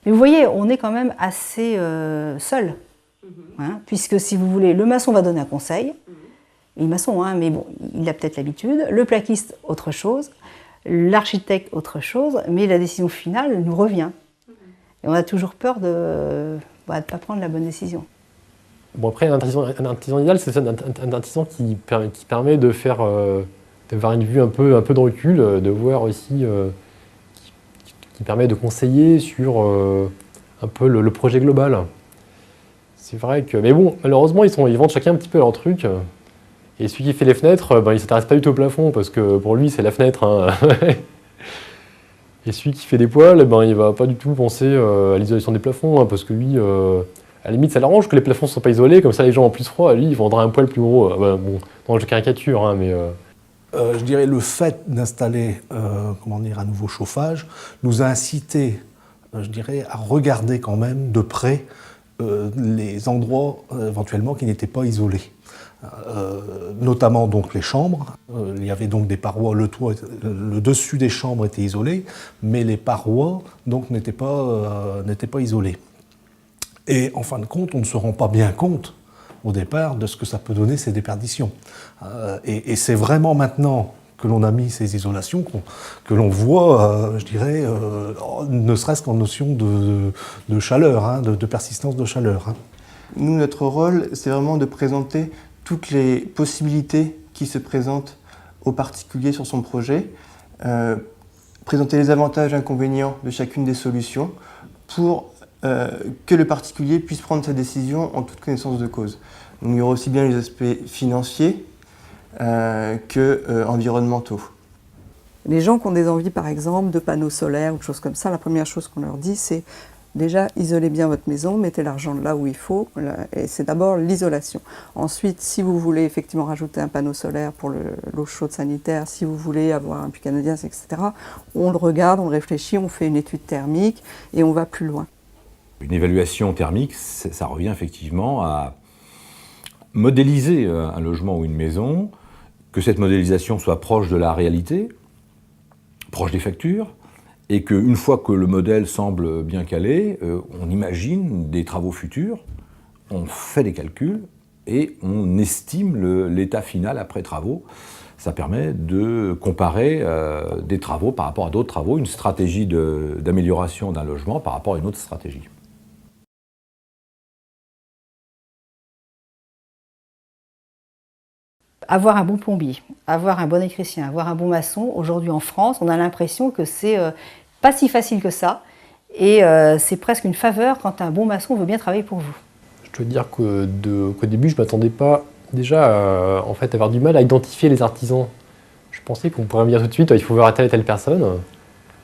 Mais vous voyez, on est quand même assez seul, hein, puisque si vous voulez, le maçon va donner un conseil, il est maçon, hein, mais bon, il a peut-être l'habitude, le plaquiste autre chose, l'architecte autre chose, mais la décision finale nous revient. Et on a toujours peur de ne pas prendre la bonne décision. Bon après, un artisan idéal, c'est un artisan qui permet de faire, d'avoir une vue un peu de recul, de voir aussi, qui permet de conseiller sur un peu le projet global. C'est vrai que, mais bon, malheureusement, ils vendent chacun un petit peu leur truc. Et celui qui fait les fenêtres, ben, il ne s'intéresse pas du tout au plafond, parce que pour lui, c'est la fenêtre. Hein. Et celui qui fait des poêles, ben, il ne va pas du tout penser à l'isolation des plafonds, hein, parce que lui, à la limite, ça l'arrange que les plafonds ne soient pas isolés, comme ça les gens ont plus froid, lui, il vendra un poêle plus gros. Ben, bon, non, je caricature, hein, mais... Je dirais le fait d'installer un nouveau chauffage nous a incité, je dirais, à regarder quand même de près les endroits éventuellement qui n'étaient pas isolés. Notamment donc les chambres. Il y avait donc des parois, le dessus des chambres était isolé, mais les parois donc n'étaient pas isolées. Et en fin de compte, on ne se rend pas bien compte au départ de ce que ça peut donner ces déperditions. Et c'est vraiment maintenant que l'on a mis ces isolations que l'on voit, je dirais, ne serait-ce qu'en notion de chaleur, hein, de persistance de chaleur. Hein. Nous, notre rôle, c'est vraiment de présenter toutes les possibilités qui se présentent aux particuliers sur son projet, présenter les avantages et inconvénients de chacune des solutions pour que le particulier puisse prendre sa décision en toute connaissance de cause. Donc, il y aura aussi bien les aspects financiers que environnementaux. Les gens qui ont des envies, par exemple, de panneaux solaires ou de choses comme ça, la première chose qu'on leur dit, c'est déjà, isolez bien votre maison, mettez l'argent là où il faut, et c'est d'abord l'isolation. Ensuite, si vous voulez effectivement rajouter un panneau solaire pour l'eau chaude sanitaire, si vous voulez avoir un puits canadien, etc., on le regarde, on réfléchit, on fait une étude thermique et on va plus loin. Une évaluation thermique, ça revient effectivement à modéliser un logement ou une maison, que cette modélisation soit proche de la réalité, proche des factures, et qu'une fois que le modèle semble bien calé, on imagine des travaux futurs, on fait des calculs et on estime l'état final après travaux. Ça permet de comparer des travaux par rapport à d'autres travaux, une stratégie d'amélioration d'un logement par rapport à une autre stratégie. Avoir un bon plombier, avoir un bon électricien, avoir un bon maçon, aujourd'hui en France, on a l'impression que c'est pas si facile que ça, et c'est presque une faveur quand un bon maçon veut bien travailler pour vous. Je dois dire qu'au début, je ne m'attendais pas déjà à en fait, avoir du mal à identifier les artisans. Je pensais qu'on pourrait me dire tout de suite, il faut voir telle et telle personne.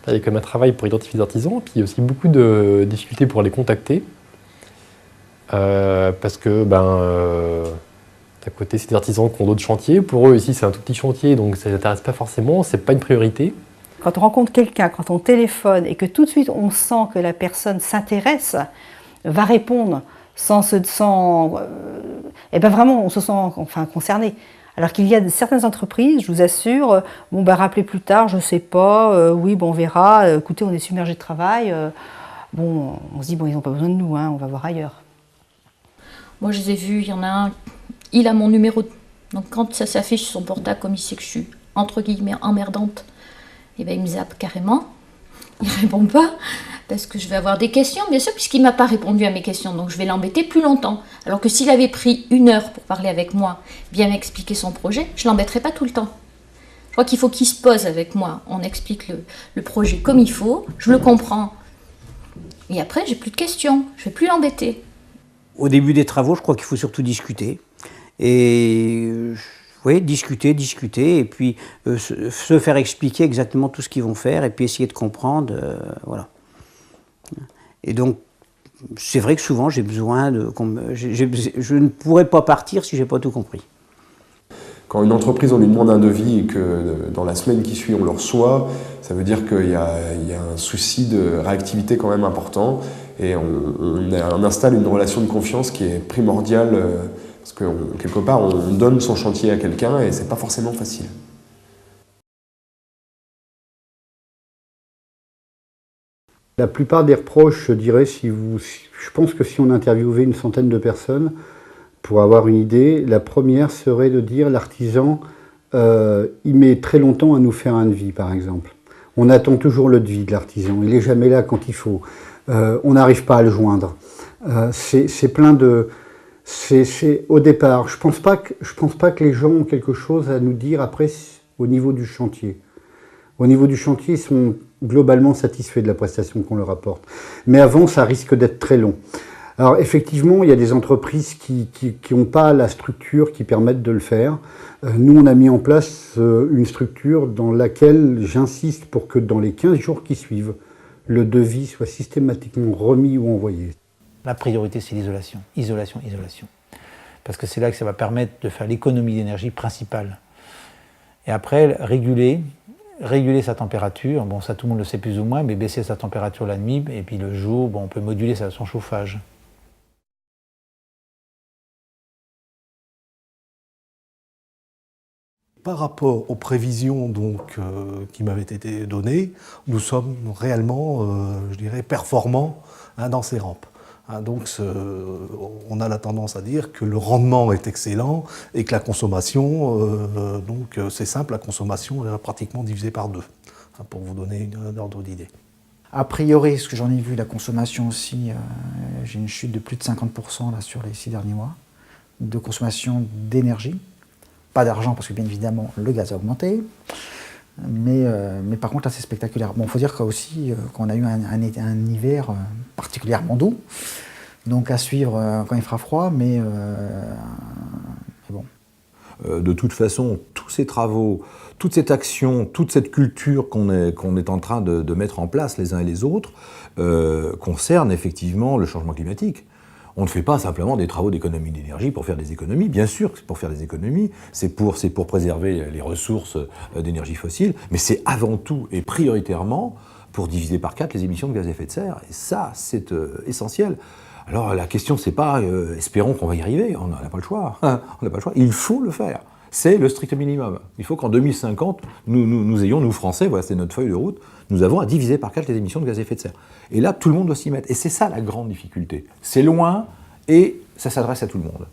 Il y a comme un travail pour identifier les artisans, puis il y a aussi beaucoup de difficultés pour les contacter, parce que d'un côté, c'est des artisans qui ont d'autres chantiers. Pour eux, ici, c'est un tout petit chantier, donc ça ne les intéresse pas forcément, c'est pas une priorité. Quand on rencontre quelqu'un, quand on téléphone et que tout de suite on sent que la personne s'intéresse, va répondre et ben vraiment on se sent concerné. Alors qu'il y a certaines entreprises, je vous assure, rappelez plus tard, je sais pas, oui, on verra, écoutez, on est submergé de travail, on se dit, ils n'ont pas besoin de nous, hein, on va voir ailleurs. Moi je les ai vus, il y en a un, il a mon numéro, donc quand ça s'affiche sur son portable, comme il sait que je suis entre guillemets emmerdante, et il me zappe carrément, il répond pas, parce que je vais avoir des questions, bien sûr, puisqu'il ne m'a pas répondu à mes questions, donc je vais l'embêter plus longtemps. Alors que s'il avait pris 1 heure pour parler avec moi, bien m'expliquer son projet, je ne l'embêterai pas tout le temps. Je crois qu'il faut qu'il se pose avec moi, on explique le projet comme il faut, je le comprends, et après j'ai plus de questions, je ne vais plus l'embêter. Au début des travaux, je crois qu'il faut surtout discuter, et oui, discuter, et puis se faire expliquer exactement tout ce qu'ils vont faire, et puis essayer de comprendre, voilà. Et donc, c'est vrai que souvent, j'ai besoin de... je ne pourrais pas partir si je n'ai pas tout compris. Quand une entreprise, on lui demande un devis et que dans la semaine qui suit, on le reçoit, ça veut dire qu'il y a un souci de réactivité quand même important, et on installe une relation de confiance qui est primordiale, parce que quelque part, on donne son chantier à quelqu'un et c'est pas forcément facile. La plupart des reproches, je dirais, je pense que si on interviewait une centaine de personnes, pour avoir une idée, la première serait de dire l'artisan, il met très longtemps à nous faire un devis, par exemple. On attend toujours le devis de l'artisan, il n'est jamais là quand il faut. On n'arrive pas à le joindre. C'est plein de... au départ, je pense pas que les gens ont quelque chose à nous dire après au niveau du chantier. Au niveau du chantier, ils sont globalement satisfaits de la prestation qu'on leur apporte. Mais avant, ça risque d'être très long. Alors effectivement, il y a des entreprises qui n'ont pas la structure qui permette de le faire. Nous, on a mis en place une structure dans laquelle j'insiste pour que dans les 15 jours qui suivent, le devis soit systématiquement remis ou envoyé. La priorité, c'est l'isolation. Isolation, isolation. Parce que c'est là que ça va permettre de faire l'économie d'énergie principale. Et après, réguler sa température, bon ça tout le monde le sait plus ou moins, mais baisser sa température la nuit, et puis le jour, bon, on peut moduler son chauffage. Par rapport aux prévisions donc, qui m'avaient été données, nous sommes réellement, je dirais, performants dans ces rampes. Donc on a la tendance à dire que le rendement est excellent et que la consommation, donc c'est simple, la consommation est pratiquement divisée par 2, pour vous donner un ordre d'idée. A priori, ce que j'en ai vu, la consommation aussi, j'ai une chute de plus de 50% là, sur les 6 derniers mois, de consommation d'énergie. Pas d'argent parce que bien évidemment le gaz a augmenté, mais par contre là c'est spectaculaire. Bon, il faut dire qu'aussi qu'on a eu un hiver particulièrement doux, donc à suivre quand il fera froid, mais bon. De toute façon, tous ces travaux, toute cette action, toute cette culture qu'on est en train de mettre en place les uns et les autres, concernent effectivement le changement climatique. On ne fait pas simplement des travaux d'économie d'énergie pour faire des économies. Bien sûr que c'est pour faire des économies, c'est pour préserver les ressources d'énergie fossile, mais c'est avant tout et prioritairement pour diviser par 4 les émissions de gaz à effet de serre. Et ça, c'est essentiel. Alors la question, c'est pas espérons qu'on va y arriver, on n'a pas le choix. On n'a pas le choix, il faut le faire. C'est le strict minimum. Il faut qu'en 2050, nous ayons, nous Français, voilà, c'est notre feuille de route, nous avons à diviser par 4 les émissions de gaz à effet de serre. Et là, tout le monde doit s'y mettre. Et c'est ça la grande difficulté. C'est loin et ça s'adresse à tout le monde.